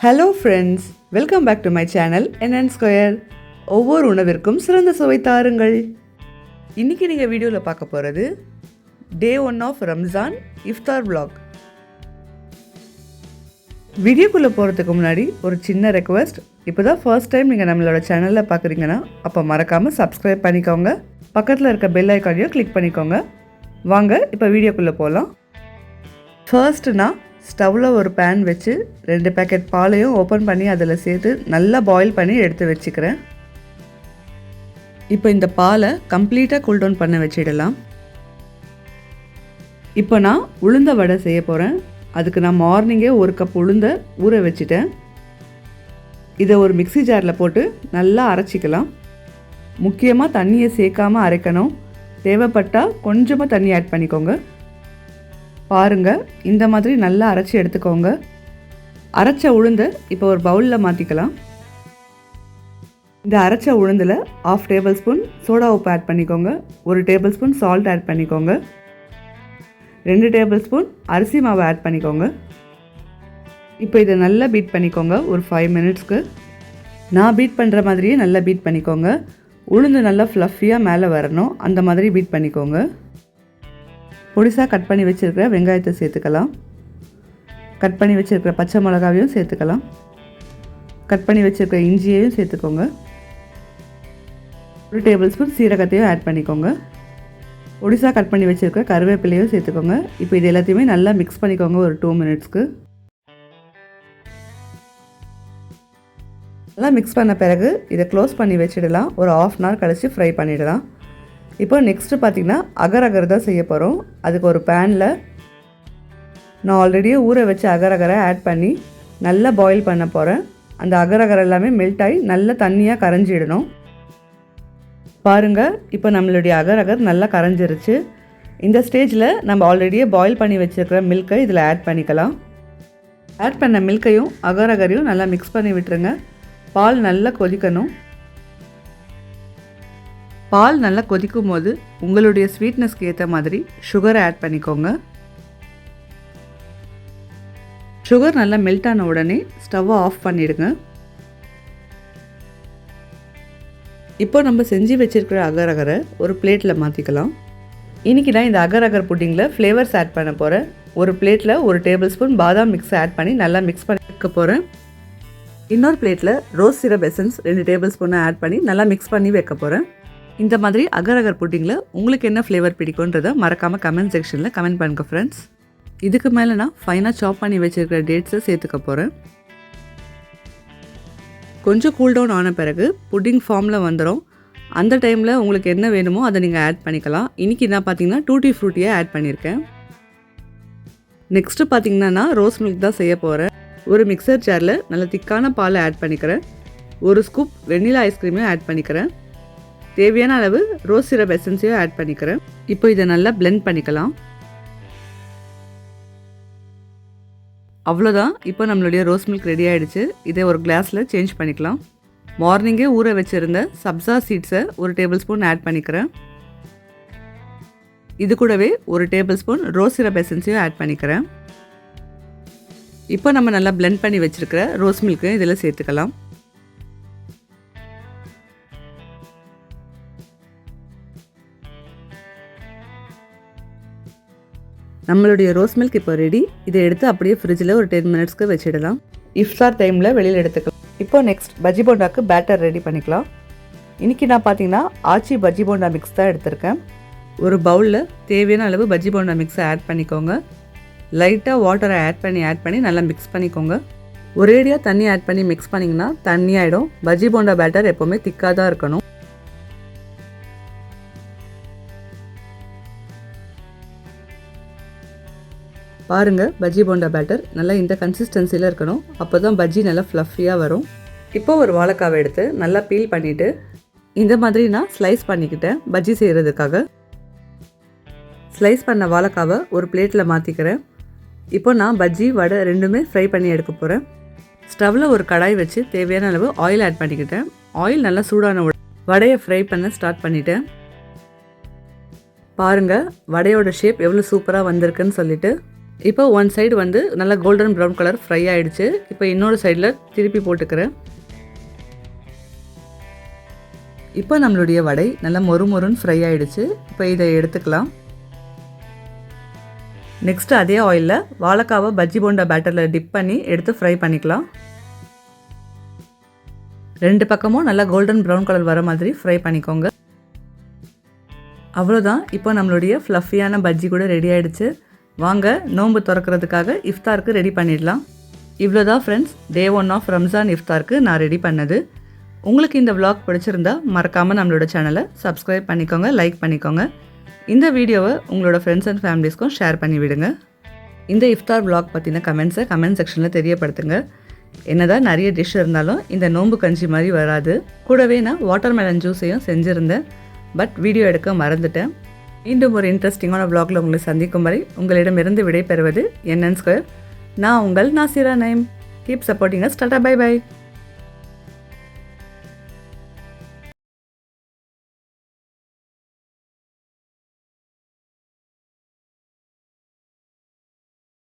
Hello friends, welcome back to my channel NN square. ஒவ்வொரு உணவிற்கும் சிறந்த சுவை தாருங்கள். இன்றைக்கி நீங்கள் வீடியோவில் பார்க்க போகிறது Day 1 of Ramzan iftar vlog. வீடியோக்குள்ளே போகிறதுக்கு முன்னாடி ஒரு சின்ன ரெக்வெஸ்ட். இப்போ தான் ஃபர்ஸ்ட் டைம் நீங்கள் நம்மளோட சேனலில் பார்க்குறீங்கன்னா அப்போ மறக்காமல் சப்ஸ்கிரைப் பண்ணிக்கோங்க. பக்கத்தில் இருக்க பெல் ஐக்கானையும் கிளிக் பண்ணிக்கோங்க. வாங்க இப்போ வீடியோக்குள்ளே போகலாம். ஃபர்ஸ்ட்டு நான் ஸ்டவ்வில் ஒரு பேன் வச்சு 2 பேக்கெட் பாலையும் ஓப்பன் பண்ணி அதில் சேர்த்து நல்லா பாயில் பண்ணி எடுத்து வச்சுக்கிறேன். இப்போ இந்த பாலை கம்ப்ளீட்டாக கூல் டவுன் பண்ண வச்சிடலாம். இப்போ நான் உளுந்த வடை செய்ய போகிறேன். அதுக்கு நான் மார்னிங்கே 1 கப் உளுந்த ஊற வச்சுட்டேன். இதை ஒரு மிக்ஸி ஜாரில் போட்டு நல்லா அரைச்சிக்கலாம். முக்கியமாக தண்ணியை சேர்க்காமல் அரைக்கணும். தேவைப்பட்டால் கொஞ்சமாக தண்ணி ஆட் பண்ணிக்கோங்க. பாருங்கள், இந்த மாதிரி நல்லா அரைச்சி எடுத்துக்கோங்க. அரைச்ச உளுந்தை இப்போ ஒரு பவுலில் மாற்றிக்கலாம். இந்த அரைச்ச உளுந்தில் 1/2 டேபிள் ஸ்பூன் சோடா உப்பு ஆட் பண்ணிக்கோங்க. 1 டேபிள் ஸ்பூன் சால்ட் ஆட் பண்ணிக்கோங்க. 2 டேபிள் ஸ்பூன் அரிசி மாவு ஆட் பண்ணிக்கோங்க. இப்போ இதை நல்லா பீட் பண்ணிக்கோங்க ஒரு 5 மினிட்ஸ்க்கு. நான் பீட் பண்ணுற மாதிரியே நல்லா பீட் பண்ணிக்கோங்க. உளுந்து நல்லா ஃப்ளஃபியாக மேலே வரணும், அந்த மாதிரி பீட் பண்ணிக்கோங்க. பொடிசாக கட் பண்ணி வச்சுருக்கிற வெங்காயத்தை சேர்த்துக்கலாம். கட் பண்ணி வச்சுருக்கிற பச்சை மிளகாவையும் சேர்த்துக்கலாம். கட் பண்ணி வச்சுருக்கிற இஞ்சியையும் சேர்த்துக்கோங்க. 1 டேபிள் ஸ்பூன் சீரகத்தையும் ஆட் பண்ணிக்கோங்க. பொடிசாக கட் பண்ணி வச்சுருக்கிற கருவேப்பிலையும் சேர்த்துக்கோங்க. இப்போ இது எல்லாத்தையுமே நல்லா மிக்ஸ் பண்ணிக்கோங்க ஒரு 2 மினிட்ஸ்க்கு. நல்லா மிக்ஸ் பண்ண பிறகு இதை க்ளோஸ் பண்ணி வச்சிடலாம். ஒரு 1/2 அன் ஹவர் கழித்து ஃப்ரை பண்ணிடலாம். இப்போ நெக்ஸ்ட்டு பார்த்திங்கன்னா அகர் அகர் தான் செய்ய போகிறோம். அதுக்கு ஒரு பேனில் நான் ஆல்ரெடியே ஊற வச்ச அகர் அகரை ஆட் பண்ணி நல்லா பாயில் பண்ண போகிறேன். அந்த அகர் அகர் எல்லாமே மெல்ட் ஆகி நல்ல தண்ணியாக கரைஞ்சிடணும். பாருங்கள், இப்போ நம்மளுடைய அகர் அகர் நல்லா கரைஞ்சிருச்சு. இந்த ஸ்டேஜில் நம்ம ஆல்ரெடியே பாயில் பண்ணி வச்சுருக்கிற மில்கை இதில் ஆட் பண்ணிக்கலாம். ஆட் பண்ண மில்கையும் அகர் அகரையும் நல்லா மிக்ஸ் பண்ணி விட்டுருங்க. பால் நல்லா கொதிக்கணும். பால் நல்லா கொதிக்கும் போது உங்களுடைய ஸ்வீட்னஸ்க்கு ஏற்ற மாதிரி சுகரை ஆட் பண்ணிக்கோங்க. சுகர் நல்லா மெல்ட் ஆன உடனே ஸ்டவ்வை ஆஃப் பண்ணிவிடுங்க. இப்போ நம்ம செஞ்சு வச்சுருக்கிற அகர் அகரை ஒரு பிளேட்டில் மாற்றிக்கலாம். இன்றைக்கி நான் இந்த அகர் அகர் புட்டிங்கில் ஃப்ளேவர்ஸ் ஆட் பண்ண போகிறேன். ஒரு பிளேட்டில் 1 டேபிள் ஸ்பூன் பாதாம் மிக்ஸ் ஆட் பண்ணி நல்லா மிக்ஸ் பண்ணி வைக்க போகிறேன். இன்னொரு பிளேட்டில் ரோஸ் சிரப் எசன்ஸ் 2 டேபிள் ஸ்பூனை ஆட் பண்ணி நல்லா மிக்ஸ் பண்ணி வைக்க போகிறேன். இந்த மாதிரி அகர் அகர் புட்டிங்கில் உங்களுக்கு என்ன ஃப்ளேவர் பிடிக்குன்றதை மறக்காமல் கமெண்ட் செக்ஷனில் கமெண்ட் பண்ணுங்க ஃப்ரெண்ட்ஸ். இதுக்கு மேலே நான் ஃபைனாக சாப் பண்ணி வச்சுருக்கிற டேட்ஸை சேர்த்துக்க போகிறேன். கொஞ்சம் கூல் டவுன் ஆன பிறகு புட்டிங் ஃபார்மில் வந்துடும். அந்த டைமில் உங்களுக்கு என்ன வேணுமோ அதை நீங்கள் ஆட் பண்ணிக்கலாம். இன்றைக்கி நான் பார்த்தீங்கன்னா டூட்டி ஃப்ரூட்டியை ஆட் பண்ணியிருக்கேன். நெக்ஸ்ட்டு பார்த்தீங்கன்னா நான் ரோஸ் மில்க் தான் செய்ய போகிறேன். ஒரு மிக்சர் ஜாரில் நல்ல திக்கான பாலை ஆட் பண்ணிக்கிறேன். 1 ஸ்கூப் வெண்ணிலா ஐஸ்கிரீமையும் ஆட் பண்ணிக்கிறேன். தேவையான அளவு ரோஸ் சிரப் எசன்ஸையும் ஆட் பண்ணிக்கிறேன். இப்போ இதை நல்லா பிளெண்ட் பண்ணிக்கலாம். அவ்வளோதான், இப்போ நம்மளுடைய ரோஸ் மில்க் ரெடி ஆகிடுச்சு. இதை ஒரு கிளாஸில் சேஞ்ச் பண்ணிக்கலாம். மார்னிங்கே ஊற வச்சுருந்த சப்ஸா சீட்ஸை 1 டேபிள் ஸ்பூன் ஆட் பண்ணிக்கிறேன். இது கூடவே 1 டேபிள் ஸ்பூன் ரோஸ் சிரப் எசன்ஸையும் ஆட் பண்ணிக்கிறேன். இப்போ நம்ம நல்லா பிளெண்ட் பண்ணி வச்சுருக்கிற ரோஸ் மில்க்கு இதில் சேர்த்துக்கலாம். நம்மளுடைய ரோஸ் மில்க் இப்போ ரெடி. இதை எடுத்து அப்படியே ஃப்ரிட்ஜில் ஒரு 10 மினிட்ஸ்க்கு வச்சிடலாம். இஃப்தார் டைமில் வெளியில் எடுத்துக்கலாம். இப்போ நெக்ஸ்ட் பஜ்ஜி போண்டாக்கு பேட்டர் ரெடி பண்ணிக்கலாம். இன்றைக்கி நான் பார்த்தீங்கன்னா ஆச்சி பஜ்ஜி போண்டா மிக்ஸ் தான் எடுத்திருக்கேன். ஒரு பவுலில் தேவையான அளவு பஜ்ஜி போண்டா மிக்ஸை ஆட் பண்ணிக்கோங்க. லைட்டாக வாட்டரை ஆட் பண்ணி நல்லா மிக்ஸ் பண்ணிக்கோங்க. ஒரேடியாக தண்ணி ஆட் பண்ணி மிக்ஸ் பண்ணிங்கன்னா தண்ணி ஆகிடும். பஜ்ஜி போண்டா பேட்டர் எப்போவுமே திக்காக தான் இருக்கணும். பாருங்கள், பஜ்ஜி போண்டா பேட்டர் நல்லா இந்த கன்சிஸ்டன்சியில் இருக்கணும். அப்போ தான் பஜ்ஜி நல்லா ஃப்ளஃபியாக வரும். இப்போ ஒரு வாழைக்காவை எடுத்து நல்லா பீல் பண்ணிவிட்டு இந்த மாதிரி நான் ஸ்லைஸ் பண்ணிக்கிட்டேன். பஜ்ஜி செய்கிறதுக்காக ஸ்லைஸ் பண்ண வாழைக்காவை ஒரு பிளேட்டில் மாற்றிக்கிறேன். இப்போ நான் பஜ்ஜி வடை ரெண்டுமே ஃப்ரை பண்ணி எடுக்க போகிறேன். ஸ்டவ்வில் ஒரு கடாய் வச்சு தேவையான அளவு ஆயில் ஆட் பண்ணிக்கிட்டேன். ஆயில் நல்லா சூடான வடையை ஃப்ரை பண்ண ஸ்டார்ட் பண்ணிட்டேன். பாருங்கள், வடையோட ஷேப் எவ்வளோ சூப்பராக வந்திருக்குன்னு சொல்லிட்டு இப்போ ஒன் சைடு வந்து நல்லா கோல்டன் ப்ரௌன் கலர் ஃப்ரை ஆகிடுச்சு. இப்போ இன்னொரு சைடில் திருப்பி போட்டுக்கிறேன். இப்போ நம்மளுடைய வடை நல்லா மொறுமொறுன்னு ஃப்ரை ஆகிடுச்சு. இப்போ இதை எடுத்துக்கலாம். நெக்ஸ்ட்டு அதே ஆயிலில் வாழைக்காவை பஜ்ஜி போண்டா பேட்டரில் டிப் பண்ணி எடுத்து ஃப்ரை பண்ணிக்கலாம். 2 பக்கமும் நல்லா கோல்டன் ப்ரௌன் கலர் வர மாதிரி ஃப்ரை பண்ணிக்கோங்க. அவ்வளோதான். இப்போ நம்மளுடைய ஃப்ளஃபியான பஜ்ஜி கூட ரெடி ஆகிடுச்சு. வாங்க நோன்பு திறக்கிறதுக்காக இஃப்தாருக்கு ரெடி பண்ணிடலாம். இவ்வளோதான் ஃப்ரெண்ட்ஸ், டே 1 ஆஃப் ரம்ஜான் இஃப்தாருக்கு நான் ரெடி பண்ணது. உங்களுக்கு இந்த vlog பிடிச்சிருந்தா மறக்காமல் நம்மளோட சேனலை சப்ஸ்கிரைப் பண்ணிக்கோங்க, லைக் பண்ணிக்கோங்க. இந்த வீடியோவை உங்களோட ஃப்ரெண்ட்ஸ் அண்ட் ஃபேமிலிஸ்க்கும் ஷேர் பண்ணி விடுங்க. இந்த இஃப்தார் vlog பற்றின கமெண்ட்ஸை கமெண்ட் செக்ஷனில் தெரியப்படுத்துங்க. என்னதான் நிறைய டிஷ் இருந்தாலும் இந்த நோன்பு கஞ்சி மாதிரி வராது. கூடவே நான் வாட்டர்மெலன் ஜூஸையும் செஞ்சுருந்தேன். பட் வீடியோ எடுக்க மறந்துட்டேன். மீண்டும் ஒரு இன்ட்ரெஸ்டிங்கான vlogல உங்களை சந்திக்கும் வரை உங்களிடமிருந்து விடை பெறுவது NN Square. நான் உங்கள் Nasira Naim. Keep supporting us. Tata, bye by.